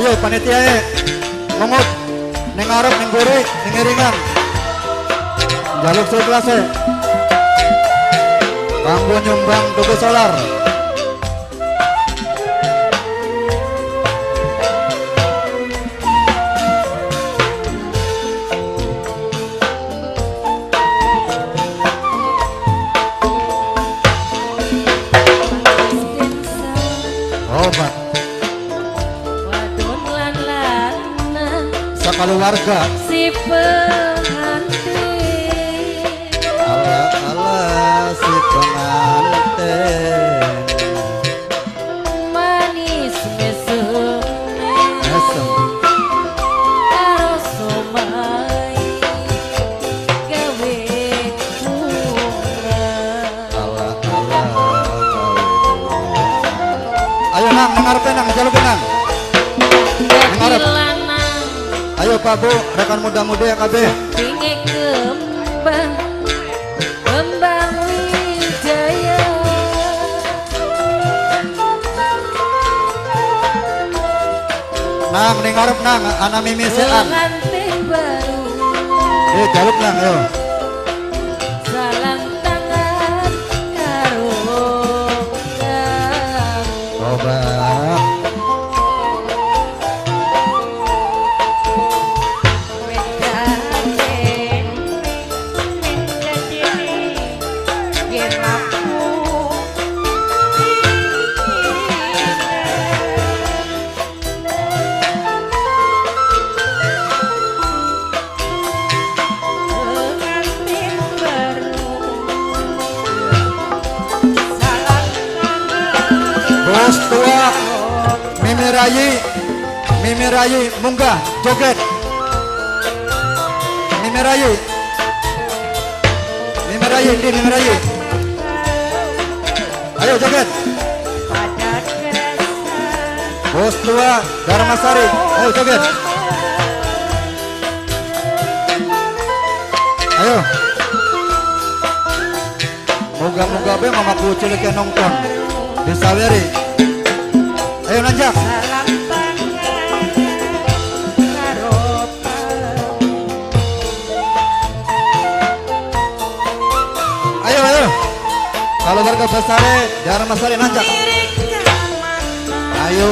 Ayo panitia mengut ning arep ning guri ning iringan. Jaluk sekelase. Kanggo nyumbang tuku solar. Obat keluarga si pengantin, ala si pengantin manis mesem karo somai gawe kurang. Ayo nang ngarep nang jaluk nang ngarep. Ayo Pak Bu, rekan muda-mudi ya KB. Pinge kembang, kembang wijaya. Nang ning ngarep nang, ana mimisean. Pengantin baru. Jaluk nang ayo. Salam tangan karo Obat. Bos tua Mimi Rayi munggah joget. Mimi Rayi ayo joget. Bos tua Dharmasari ayo joget. Ayo moga-moga be mama kucil ke nongton di Saweri. Ayo nanjak. Ayo. Kalau warga besar Dharmasari nanjak. Ayo.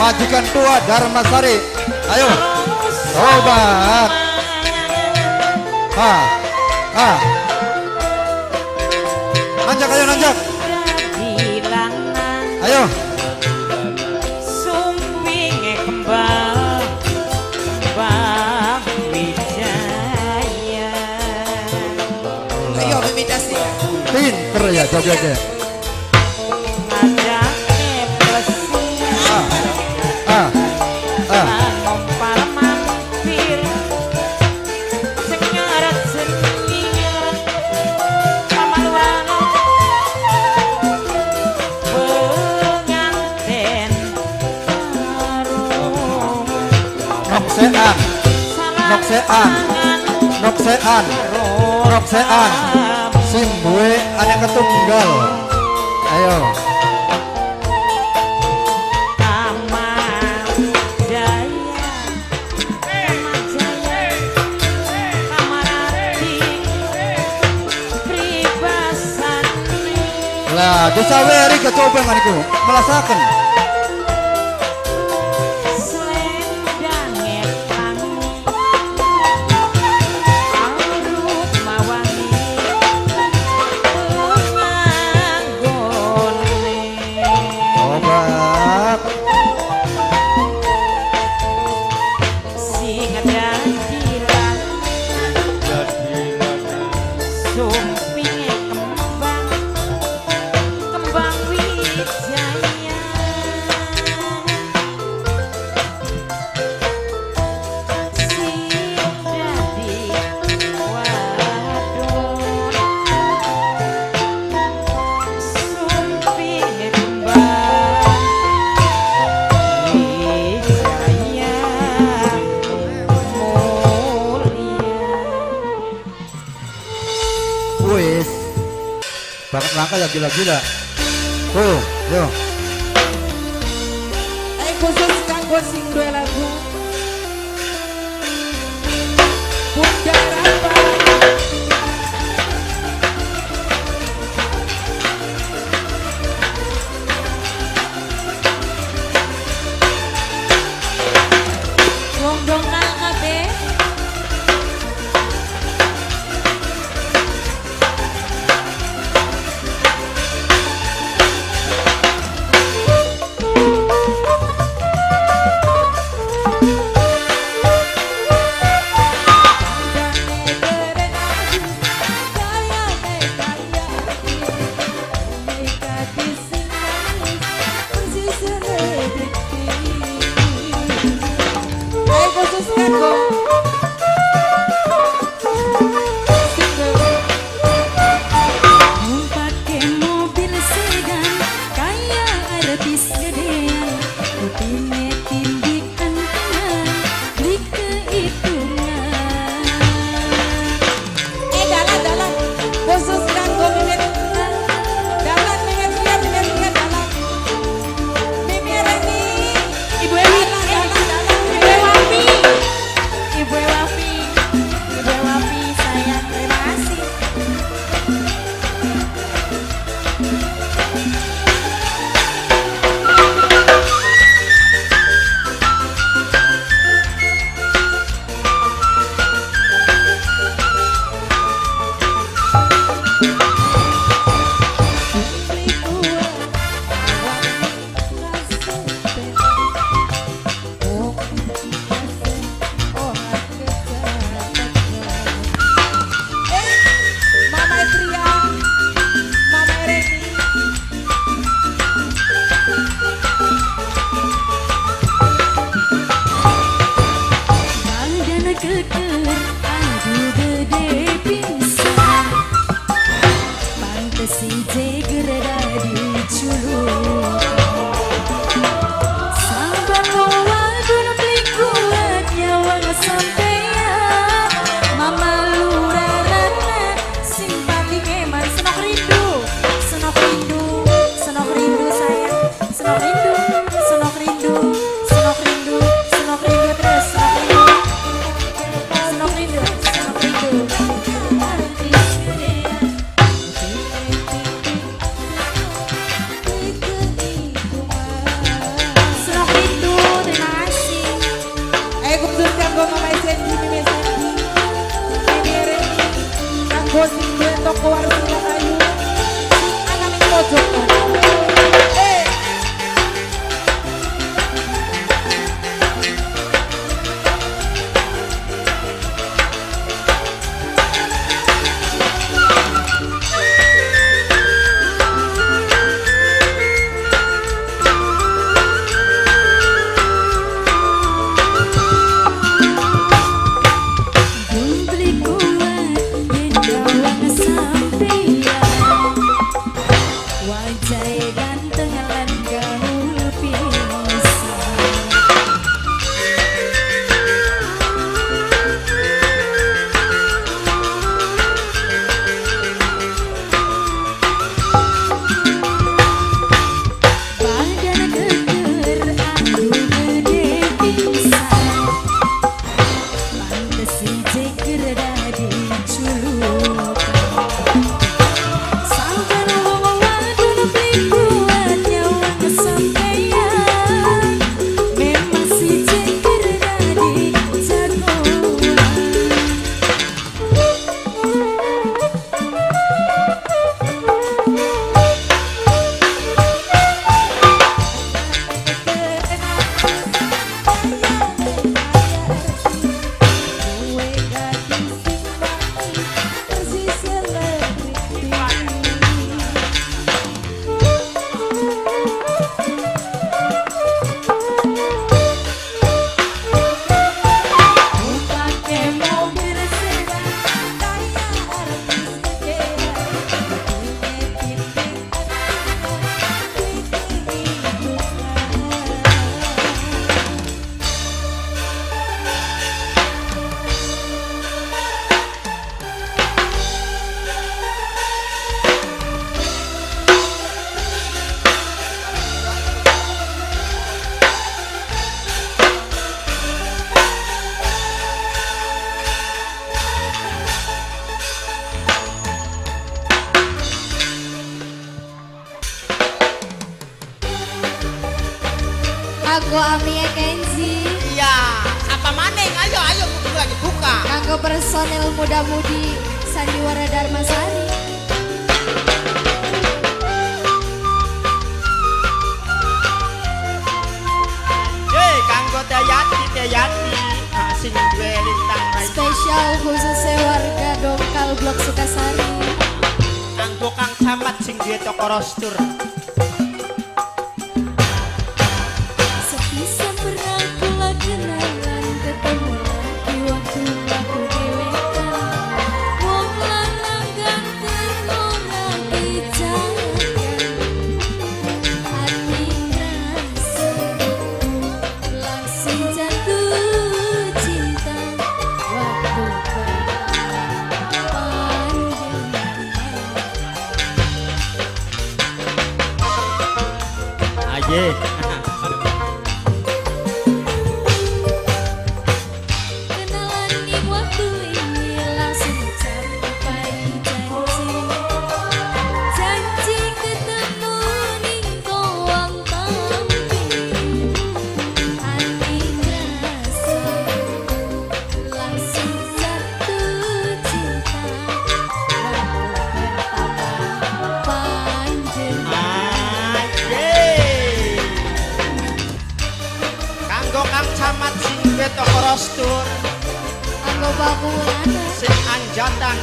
Majikan tua Dharmasari. Ayo. Obat. Nanjak ayo nanjak. Ayo. Sumpinge kembang, kembang wijaya. Ayo imitasi. Pinter ya jogetnya. Ngajake plesiran, ngompal mampir, sing nyaret senyiran, pamaluan pengantin Noksean Simbue ada ketunggal. Ayo lah disaweri kecobengan itu melasakan. Bakat langkah ya gila-gila. Tuh, yo. sing duwe lagu Bunda Rapa. Wong dong nang kabeh. Ayo khususkan go. Pakai mobil sedan kayak artis gedean, kupingnya tindikan tangan di kehitungan. Dalan khususkan go Mimin. Dalan Mimin lihat dalan. Mimin Reni. Ibu Ewi, Dalan. Ibu Wapi. Ibu Wapi. Ibu Wapi sayang, terima kasih. Mama Etria, Mama Reni. Badan keker, aduh gede pisan, pantes si jeger dari culuk. Sabar wagun beli kuat nyawang sampean, mama lurarana simpati keman senok rindu, senok rindu, senok rindu sayang, senok rindu, senok rindu, senok rindu, senok rindu terus senok rindu, senok rindu, senok rindu. Artis gedean, senok rindu, terima kasih. Ayo khususkan go Mama Sandy, Mimin Sandy. Mimin Reni. Kanggo sing duwe toko warung kayu. Anak ning pojok. Beli kuat, yen nyawang sampean. Kanggo Ami Kenzi. Iya, apa maning? Ayo, ayo, lagi buka. Kanggo personil muda-mudi Sandiwara Darmasari. Kanggo Tayati, sing duwe lintang rai. Spesial khususnya warga Dongkal Blok Sukasari. Kanggo Kang Camat sing duwe toko rostur. Sepisa pernah kula kenalan, ketemu lagi waktu aku dewekan. Wong lanang ganteng ora dijaga, hati rasa langsung jatuh cinta. Waktu pertama pandangan Aye. kenalan ing waktu ini langsung capai janji. Janji ketemu ning koang tampi, hati rasa langsung jatuh cinta. Waktu pertama panjenengan Aye. Kanggo Kang Camat sing duwe toko rostur, kanggo bakulana sing anjatan.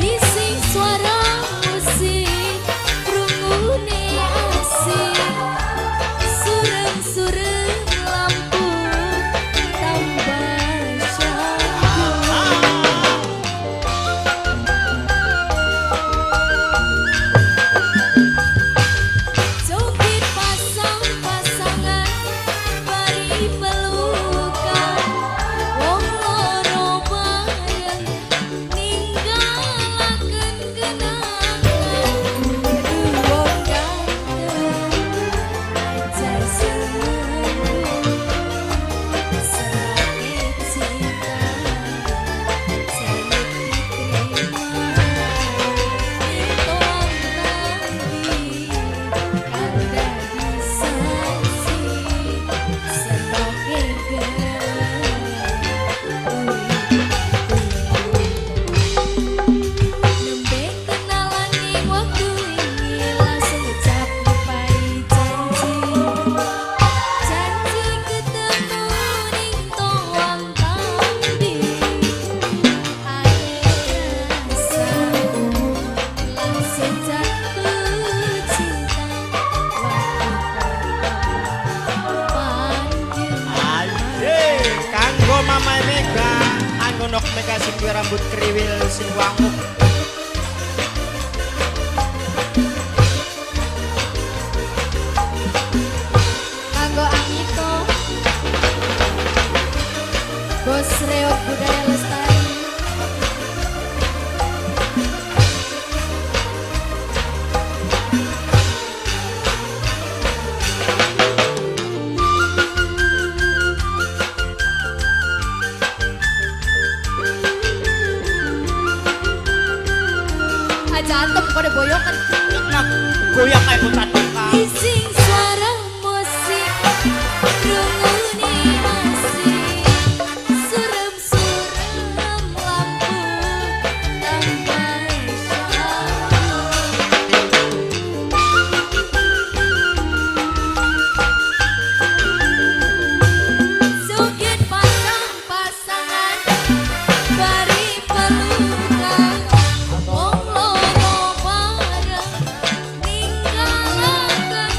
bising suara musik krungune asik, sureng-sureng lampu tambah syahdu. Joget pasang-pasangan bari pelukan, wong loro bareng ninggalaken kenangan. Wong ganteng ajar senyum, serake cinta jaluk diterima. Toang tadi kada disansi, serake nembe kenalan ing waktu ini langsung capai janji. Janji ketemu ning toang tambi, akhir rasa langsung jatuh cinta. Waktu panjenengan Aye. Kanggo Mama Mega, kanggo Nok Mega sing duwe rambut kriwil sing wangun. kanggo Amito, Bos Reok Budaya Lestari. Aja antem kode boyokan. Nak goyang kayak putar bangka. Bising suara musik krungune asik, surem-surem lampu tambah syahdu. Joget pasang-pasangan bari pelukan, wong loro bareng ninggalaken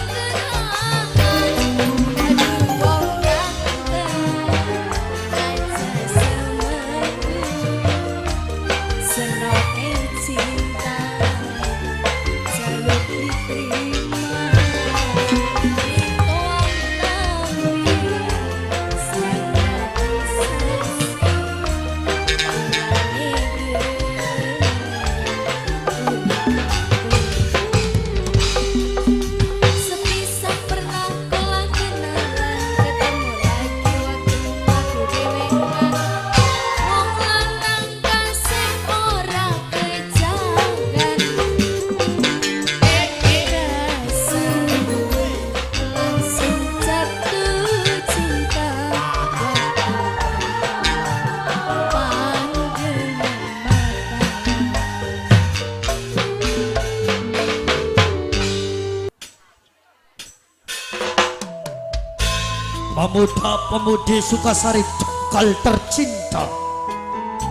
pemuda-pemudi Sukasari Dongkal tercinta.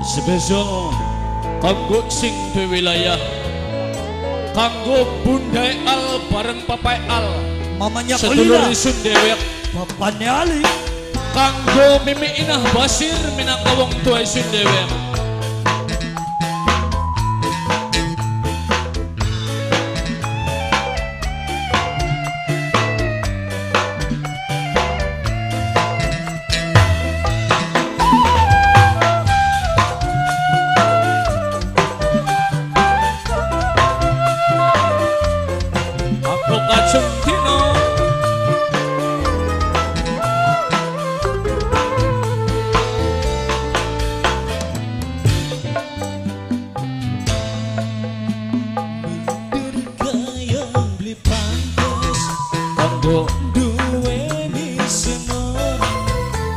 Sebesar kanggo sing di wilayah, kanggo Bundai Al bareng Papai Al, Mamanya sedulur Kulina, isun dewek, bapaknya Ali, kanggo Mimi Inah Basir minangka wong tua isun dewek. Aku kacung dino Dirgaya beli pantes kanggo duweni semua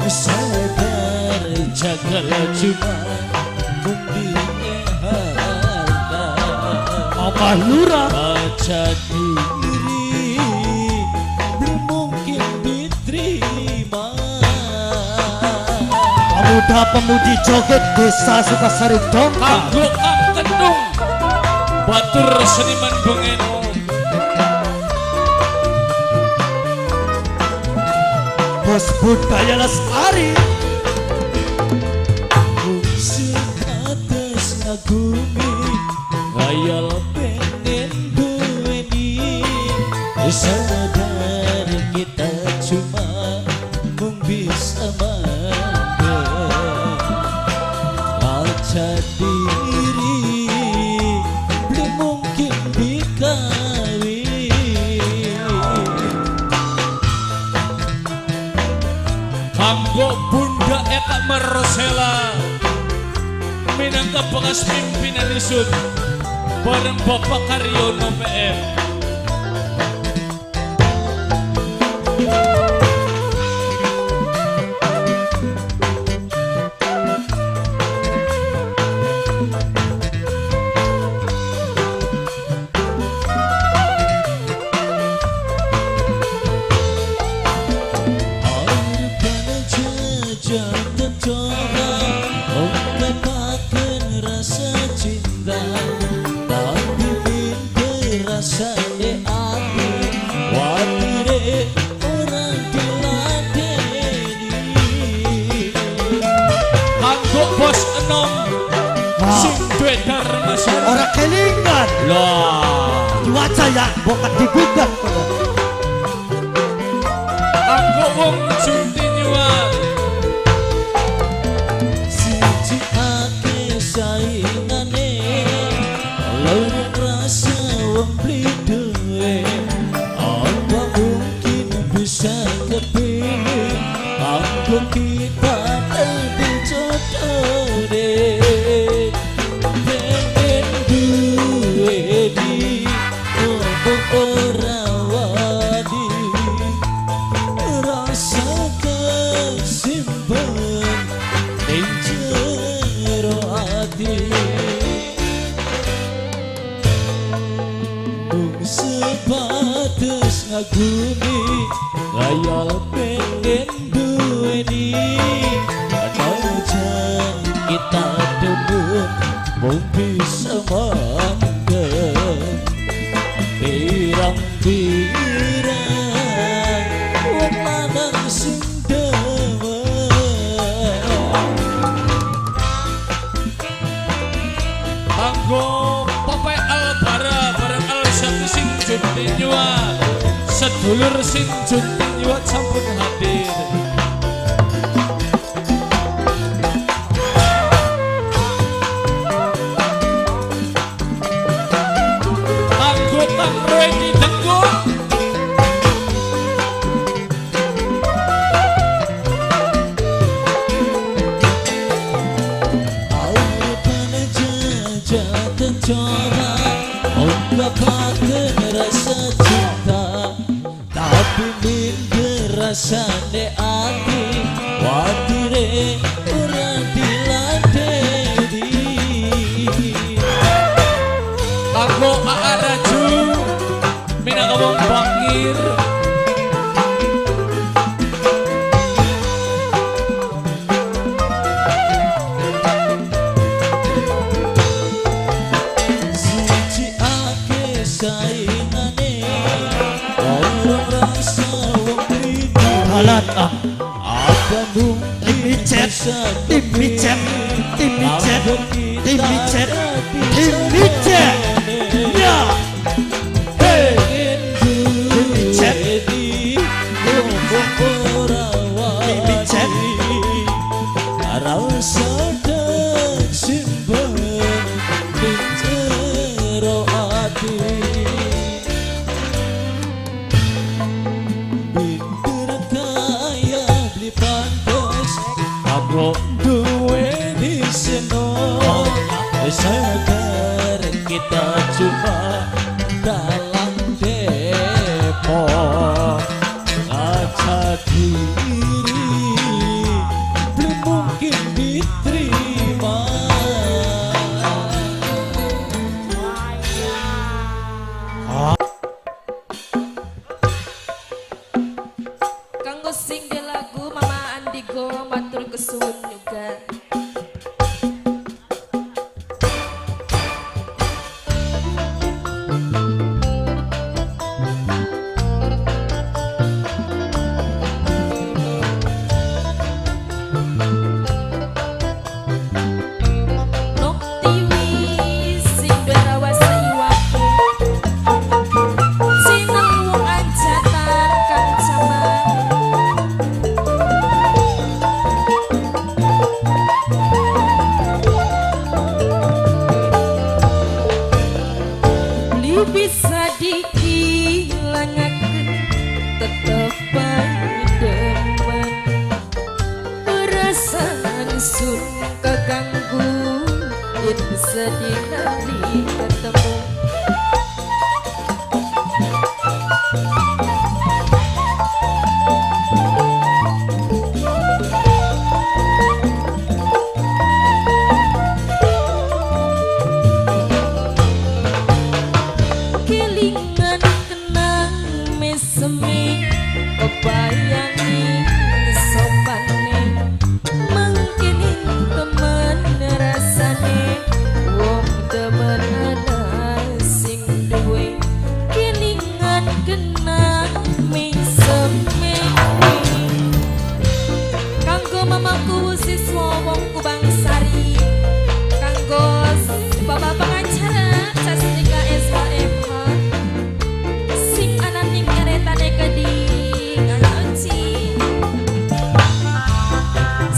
sadar jagal cuma umbinya harta Mama Lurah, baca diri belum mungkin diterima pemuda-pemudi joget desa Sukasari Dongkal. kanggo Kang Kendung batur seniman bengeno Bos budaya lestari, sebatas ngagumi ngayal pengen duweni sadar kita cuma mung bisa mangga baca diri belum mungkin dikawin kanggo Bunda Eka Marcela minangka bekas pimpinan isun bareng Bapak Karyono PM. jatuh coba ungkapkan rasa cinta tapi mimpi rasa di hati watire orang diladeni Kanggo Bos Enom sing duwe dharma sari. orang kelingan, Lah, cuaca ya bokat digugat. kanggo wong Juntinyuan siji ake saingane lorong rasa wong beli duwe apa mungkin bisa kepilih aku kita tadi jodohne pengen duwe di ora wadi rasa kesimpan ning jero ati mung sebatas ngagumi ngayal pengen duweni anajan kita demen mung bisa mangga pirang-pirang wong lanang sing demen kanggo Papai Albara bareng Al Syakti sing Juntinyuan sedulur sing Juntinyuan sampun hadir. Kanggo Kang Roedi Tenggo jatuh coba ungkapkan rasa cinta tapi mimpi rasa di hati watire orang diladeni kanggo AA Raju minangka wong bangkir saingane orang rasa wong krimi halat apa mungkin bisa tim micet ya pengen jadi rasa dan simpen di jero hati pinter kaya beli pantes aku duwe di seno sadar kita cuma dalam depot ngaca diri belum mungkin diterima. Kanggo sing di lagu Mama Andigo matur kesuwun juga. Nok tiwi sing duwe rawasa iwaku sineng wong anjatan kang cabang li bisa diilangaken tetep bae demen perasaan sun keganggu yen sedinali ketemu kelingan kenang mesemi kebayangi sopane mangkene temen rasane wong temen ana sing duwe kelingan kenang mesemi kanggo mamaku siswa wong Kubangsari kanggo bapak pengacara Sastika SHMH sing ana ning eretane Keding Aci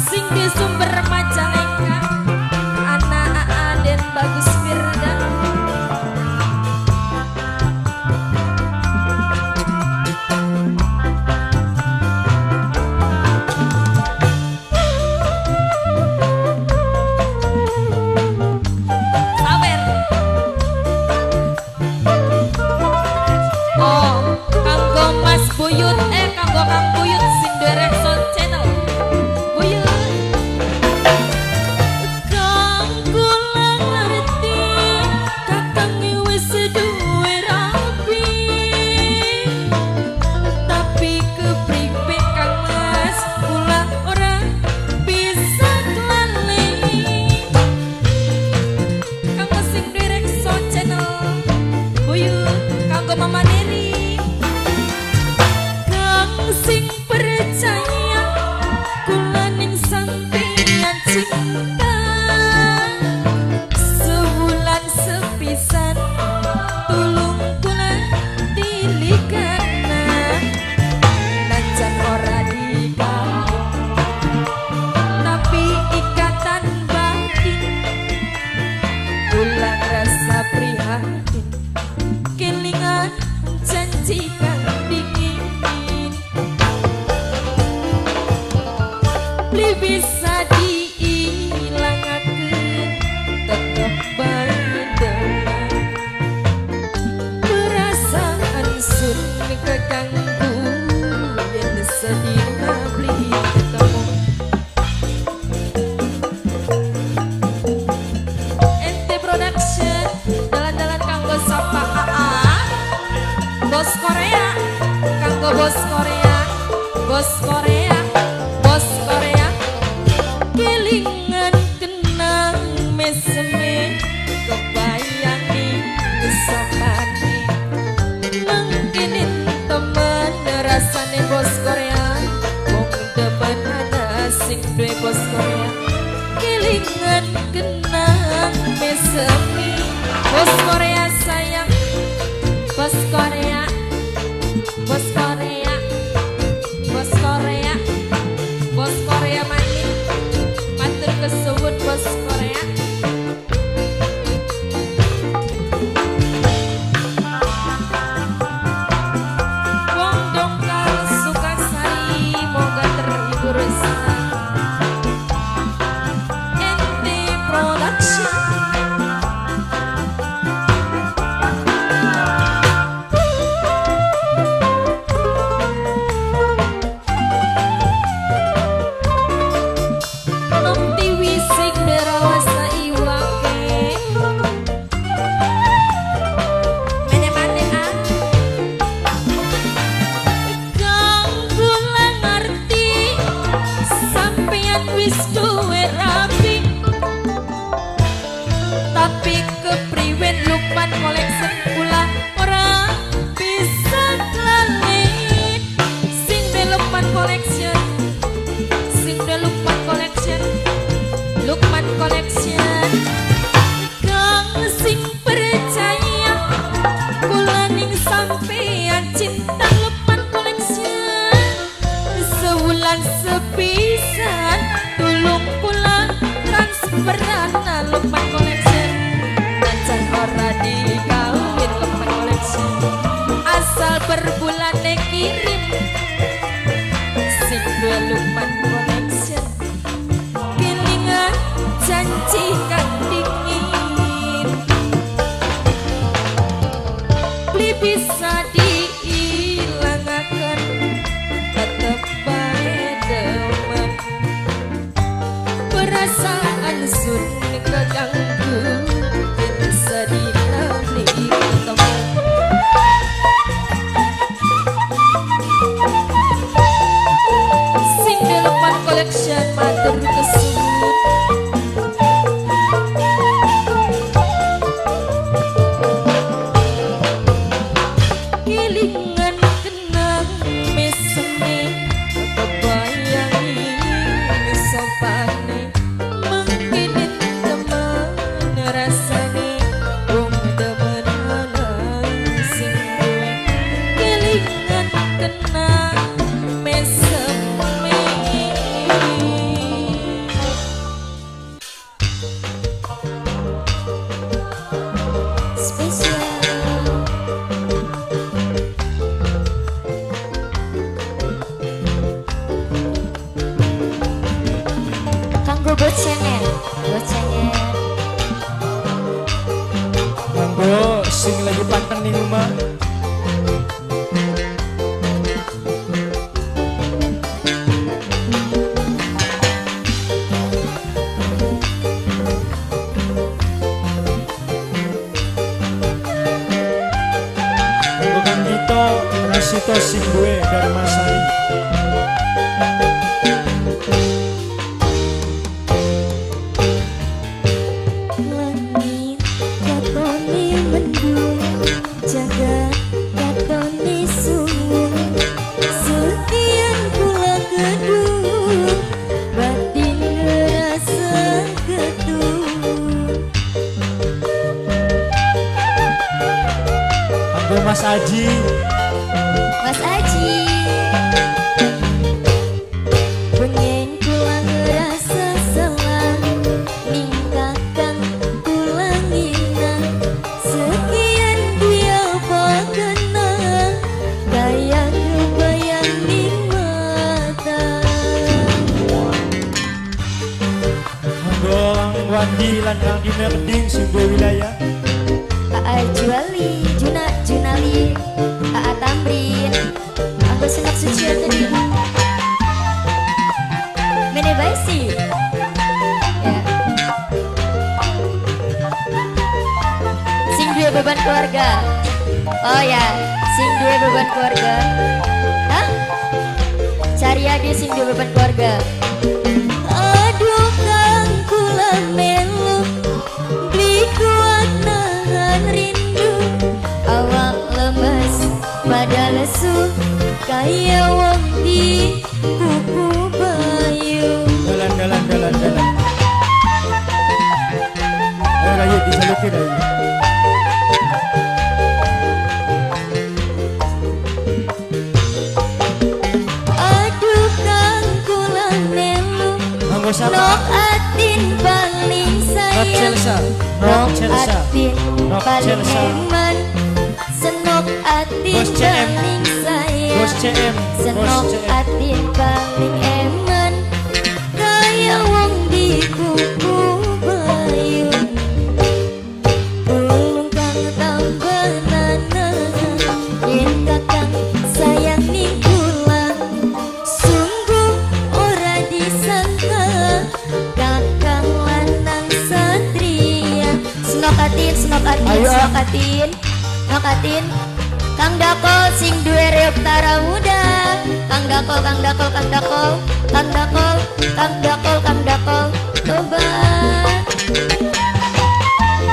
sing di Sumber Majalengka anak Aden Bagus Firdan sawer oh kanggo Mas Buyut kanggo Kang Buyut sing Direkson Channel Buyut kang kula ngerti kakang wis duwe rapi tapi kepripe Kang Mas kula ora bisa kelali kanggo sing Direkson Channel Buyut kanggo Mama Neri kang sing percaya kula ning sampeyan cinta sebulan sepisan tulung kula dilikana najan ora dikampung tapi ikatan batin kula rasa prihatin kelingan janji kang dingin beli bisa diilangaken tetep bae demen perasaan sun keganggu yen sedina beli ketemu NT Production dalan-dalan kanggo sapa AA Bos Korea kanggo Bos Korea Bos Korea Bos Korea kelingan kenang meseme kebayangi kesopani bos Korea kelingan kenang mesemi bos Korea sayang bos Korea bos Korea bos Korea bos Korea manis matur kesuwun bos Korea wong dongkal Sukasari moga terhibur ente production tapi kepriwen Lukman collection pula ora bisa lali sing de Lukman collection sing de Lukman collection Lukman collection kang sing percaya kula ning sampean cinta Lukman collection sewulan sepisan tulung kula transferan Lukman collection najan ora dikawin Lukman collection asal per bulan kirim sing dua Lukman collection kelingan janji kang dingin beli bisa diilangaken tetep bae demen perasaan sun keganggu sedina beli ketemu sing de Lukman collection matur kesuwun kelingan kenang meseme kebayangi sopane mungkin teman rasane wong demen sing duwe kelingan kenang meseme Spesial kanggo bocengen Manggo sing lagi panteng ning rumah. Manggo Kang Dito, Rasito sing duwe Darmasari. langit katone mendung jaga katone suwung sekian kula gedung batin ngerasa gedung Manggo Mas Aji, Mas Aji pengen kula ngerasa salah ningkakan kula ngina sekian dia pakena kaya kebayang di mata manggo Kang Wandi lan Kang Dina Keding sing duwe wilayah. Aa Juali Junali Aa Tamrin aku senang suci tadi Mene Baisi ya. Sing duwe beban keluarga oh ya sing duwe beban keluarga hah cari lagi sing duwe beban keluarga aduh kang kula melu beli kuat nahan rindu awak lemes pada lesu kaya wong di kuku bayu Dalan-dalan Oke dah. Aduh kang kula melu Monggo siapa? nok atin paling Rock Chelsea. sayang Rock nok Chelsea. atin Rock paling Chelsea. eman senok atin Bos CM. paling sayang Bos CM. senok Bos CM. atin paling eman kaya wong di kuku bayu ulung kang tambanana yen kakang sayang ning kula sungguh ora disangka kakang lanang satria senokatin Ayo, senokatin senokatin Kang Dakol sing duwe reog tara muda Kang Dakol Kang Dakol Kang Dakol Kang Dakol Kang Dakol Kang Dakol tobat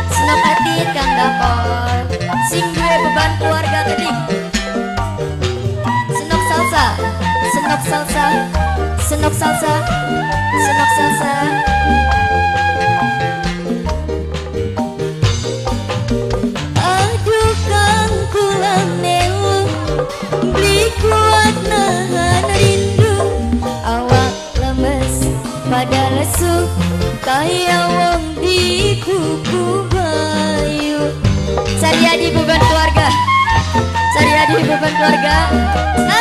senokatin Kang Dakol sing duwe beban keluarga gede senok salsa senok salsa senok salsa senok salsa aduh kang kula melu beli kuat nahan rindu awak lemes pada lesu kaya wong di kuku bayu Saryadi beban keluarga Saryadi beban keluarga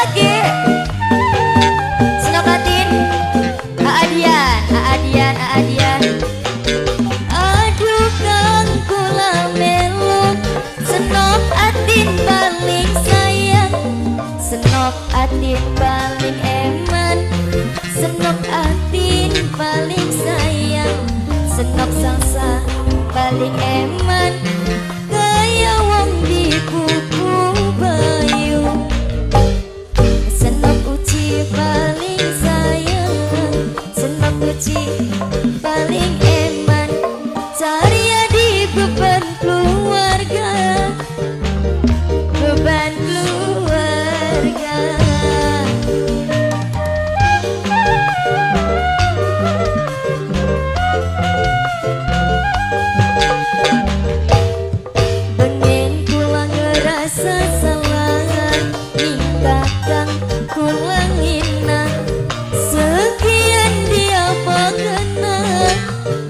Age Senokatin Aadian Aadian Aadian aduh kang kula melu senok atin paling sayang senok atin paling eman senok atin paling sayang senok salsa paling eman kaya wong di kuku bayu senok uci paling sayang senok uci paling eman Saryadi beban keluarga beban keluarga bengen kula ngerasa salah nikah kang kula ngina sekian dia makna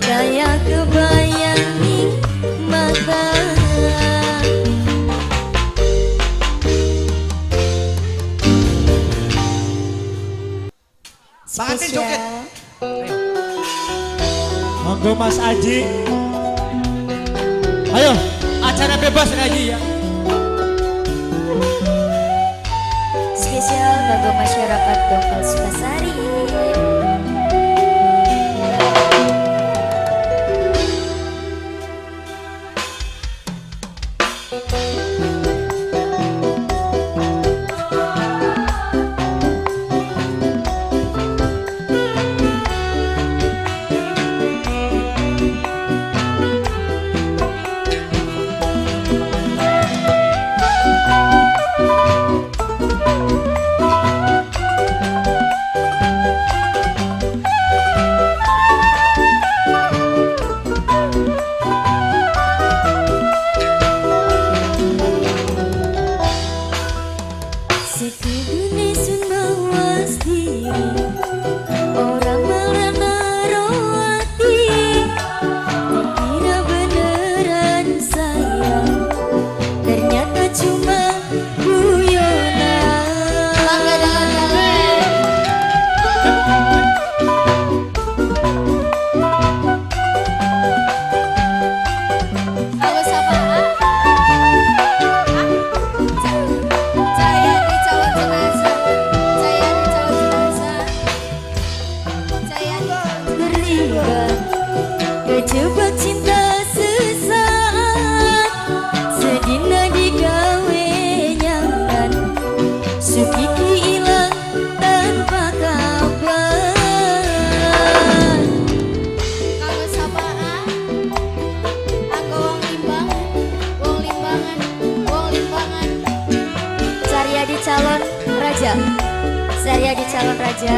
kaya kebayang ning mata Bangatin joget. Monggo Mas Aji. Ayo, acara bebas Aji ya. spesial kanggo masyarakat Dongkal Sukasari. Sekudune sun mawas diri orang melana rohati dikira beneran sayang ternyata cuma guyonan bangga dengan kalian aku sapa saya di calon jenazah saya di calon jenazah saya terlibat kejebak cinta sesaat sedina digawe nyaman sukiki hilang tanpa kabar Kanggo sapaan Kanggo wong limbangan Wong limbangan Wong limbangan Saryadi calon raja Saryadi calon raja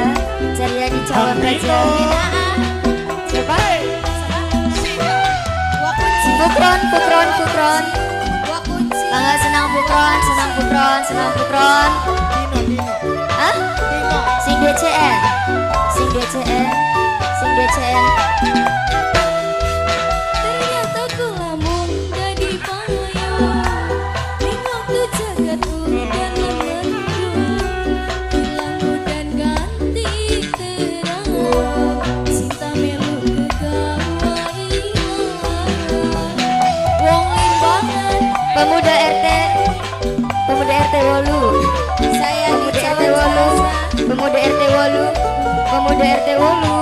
Saryadi calon raja siapa? Wakunci Pukron, pukron, pukron. Gua kunci. Bangga senang pukron, senang pukron, senang pukron. Hah? Sing DCN, sing DCN, sing DCN. Ternyata ku lamun jadi payung. Ringok tu jagat udan mendung. Hilang dan ganti terang. Cinta melu kegawa ilang. Wong limbangan. Pemuda RT, pemuda RT Wolu. Saya Pemuda RT Wolu, pemuda RT Wolu, pemuda RT Wolu.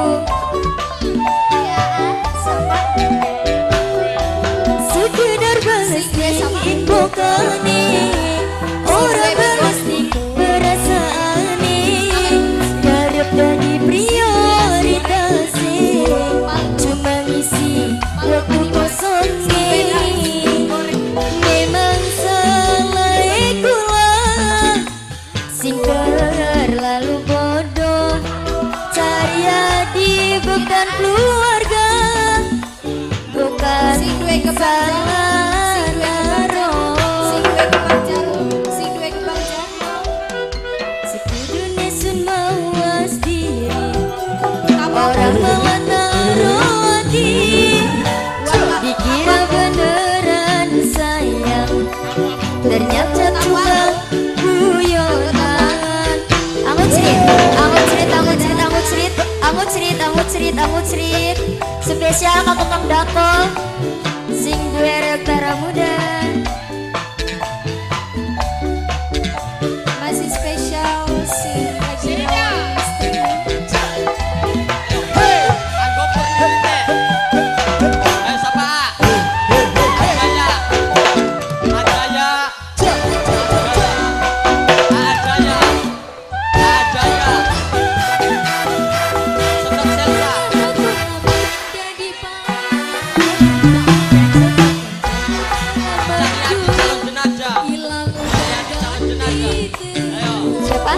Sekedar balas info kane, orang balas perasaan garap jadi prioritas. Cuma ngisi waktu kosong memang salah ikulah singkar lalu bodoh cari adi bukan keluarga bukan salah naro Sing duwe kebangsaan. sekudune sun mawas diri orang menaro hati dikira beneran sayang ternyata cuma guyonan. Angut cerit, angut cerit, angut cerit, angut cerit, angut cerit, angut cerit, angut cerit. Spesial kanggo Kang Dako sing duwe rektara muda. Masih spesial sing regional instrument. Kanggo purnite. Ayo sapa? Adaya. Adaya. Adaya. Adaya. Sedap selsa. Jadi Cari calon jenazah. hilang Calon jenazah. Ayo. Siapa?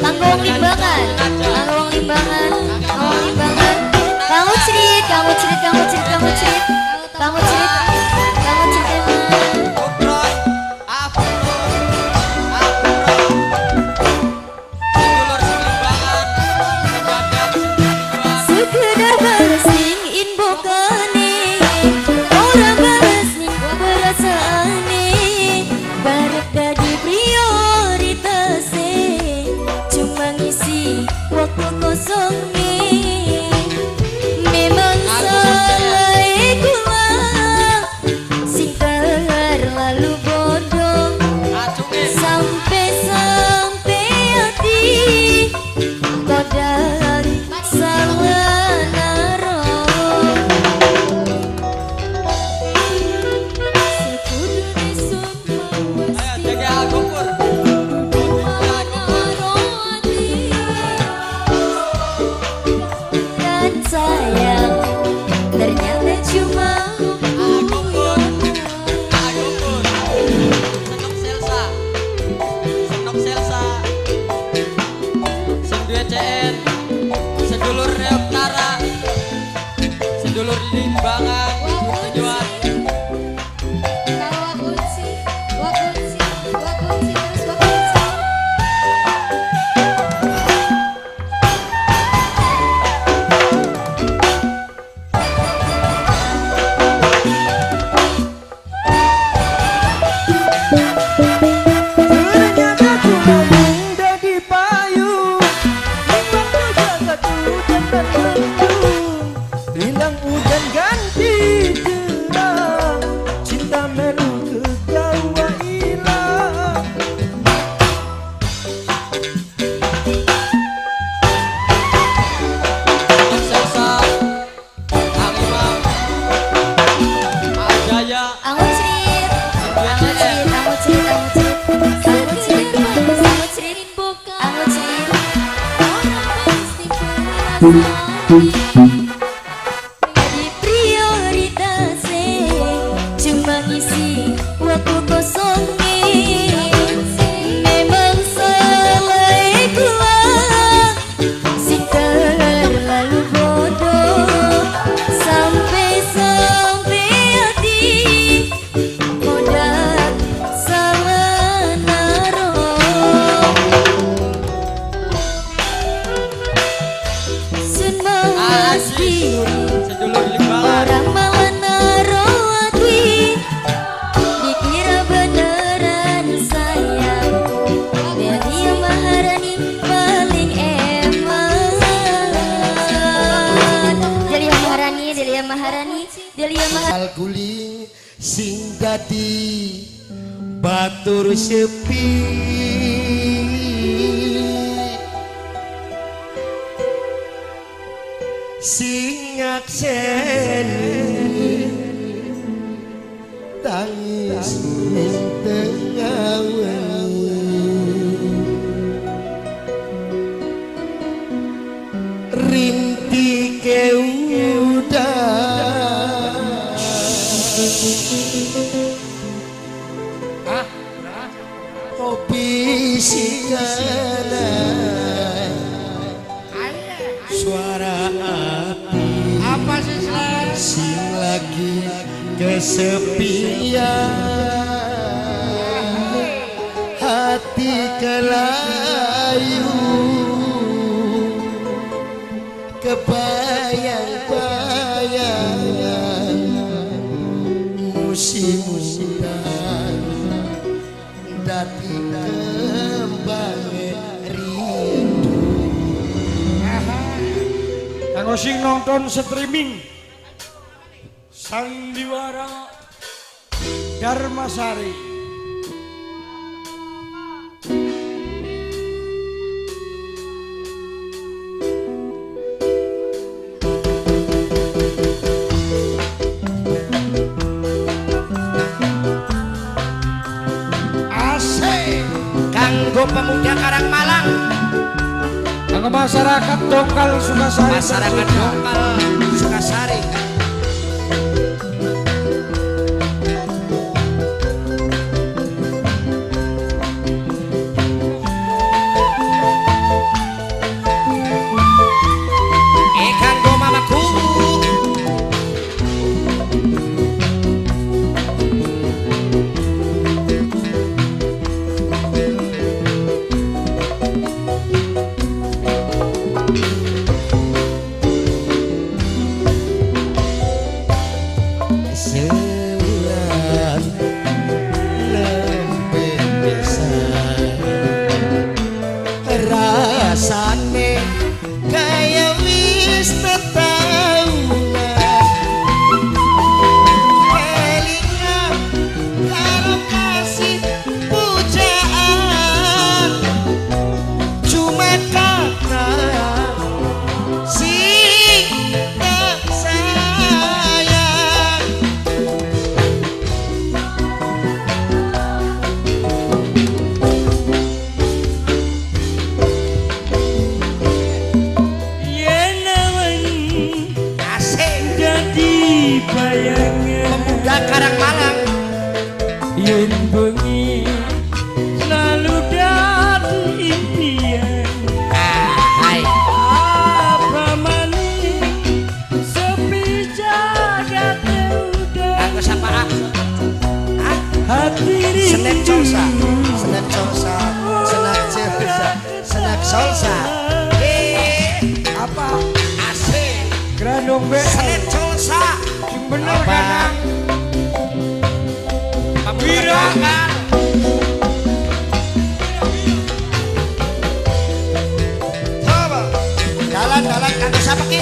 Kanggo wong limbangan, kanggo wong limbangan, kanggo wong limbangan. Kanggo cerit, kanggo cerit, kanggo cerit, kanggo cerit, kanggo cerit, kanggo cerit emang. Bukron. Afurun. Afurun. Sedulur selimbangan. Mendadak sendirian. Sekedar balas ning info kane, orang balas ning perasaane, barek dadi prioritas cuma ngisi waktu kosong memang salah ikulah singkar lalu bodoh Acungin. sampai hati kodar salah naro sekudune sun mawas Ayo jaga Agopur. dan sayang ternyata cuma Agopur. Agopur. Senok selsa. Senok selsa. Sing duwe CN. Sedulur Reoktara. Sedulur Limbangan. Tujuan. Wakunci terus wakunci. Ternyata ku lamun dadi payung. Ringok tu jagat udan mendung. Hilang udan ganti terang. Cinta melu kegawa ilang. Senok selsa. Kang Imam. Adaya. angut cerit, angut cerit, angut cerit, angut cerit, angut cerit, angut cerit, angut cerit. Jadi prioritas cuma ngisi waktu kosong memang salah ikulah singkar lalu bodoh sampai dadi batur sepi sing ngakseni tangis ning tengah rintike udan kopi sikana suara api apa sih sing lagi kesepian hati kelayu kebayang-bayang musim hujan dadi kembang rindu Kanggo sing nonton streaming Sandiwara Darmasari asik kanggo pemuda Karangmalang kanggo masyarakat Dongkal Sukasari masyarakat Dongkal Sukasari kanggo mamaku sebulan lebih besar rasane kaya wis tetahunan kelingan karo kasih pujaan cuma karena sing tak sayang asik jadi bayangan pemuda Karangmalang yen bengi lalu dadi impian hai apa maning sepi jagat udah kanggo sapa hati Senek rindu Solsa Senek Solsa Senek Solsa Senek Solsa apa asik Grandong BL Senek Solsa yang bener apa kan Wira Dalan kanggo sapa ki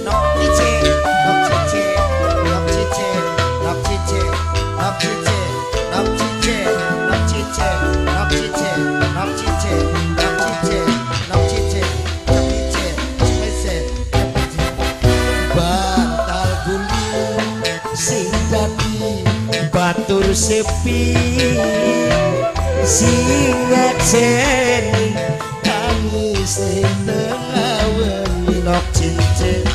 Nok cice Nok cice Nok cice Nok cice Nok cice Nok cice Nok cice Nok cice Nok cice Nok cice Nok cice Nok cice Spese bantal guling sing dadi batur sepi sing ngakseni tangis ning tengah wengi nok cincin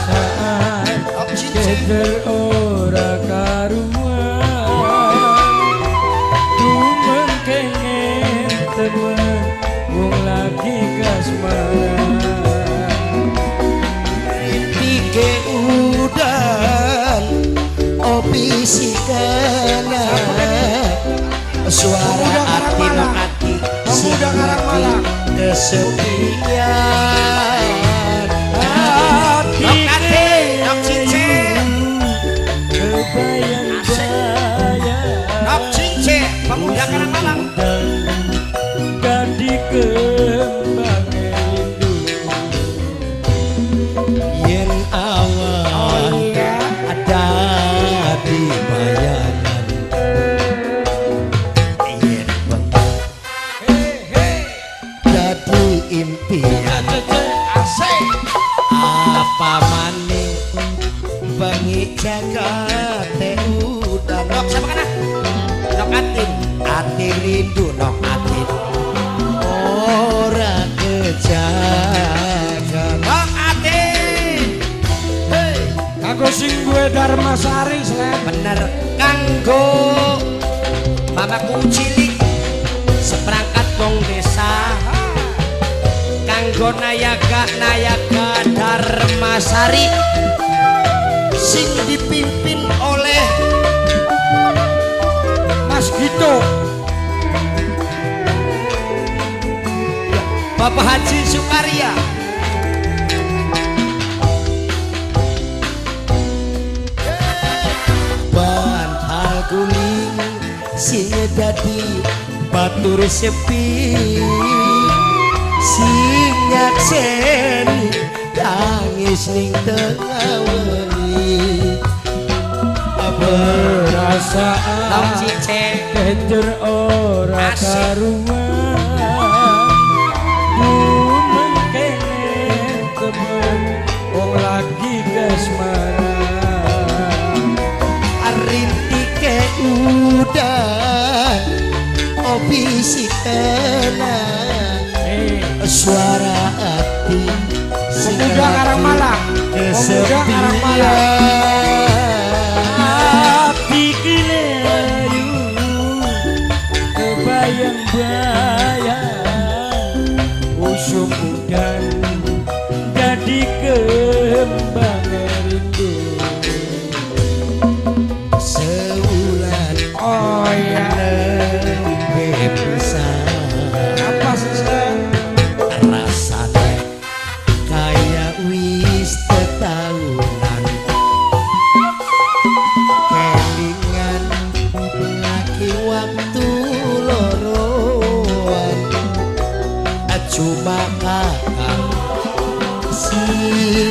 saat nok cincin keger ora karuan tumen kengen temen wong lagi kasmaran rintike udan opi sikana suara hati hati pemuda Karangmalang kesepian hati nok cincin kebayang-bayang nok cincin pemuda Karangmalang dadi kembang rindu yen pamane bengi jagat udan. Nok siapa kana? Nok atin. Ati rindu nok atin. Ora kejaga. Nok atin. Hei, Kanggo sing duwe Darmasari Slen. bener kanggo mamaku cilik seperangkat wong desa. Kanggo nayaga Darmasari sing dipimpin oleh Mas Gito. Bapak Haji Sukarya. Bantal guling sing dadi batur sepi sing nyakseni tangis ning tengah wengi. Perasaan Nom cicek kejer ora Asik. karuan. Ku mengkene temen wong lagi kasmaran. arintike udan opi si tenang suara hati Pemuda Karang Malang. Pemuda Karang Malang. Hati kini layu kebayang-bayang usum udan jadi kembang rindu. seulan Oh ya, bebesan apa sih Slen? rasane kayak wis tetahunan kelingan lagi waktu loroan cuma kakak sing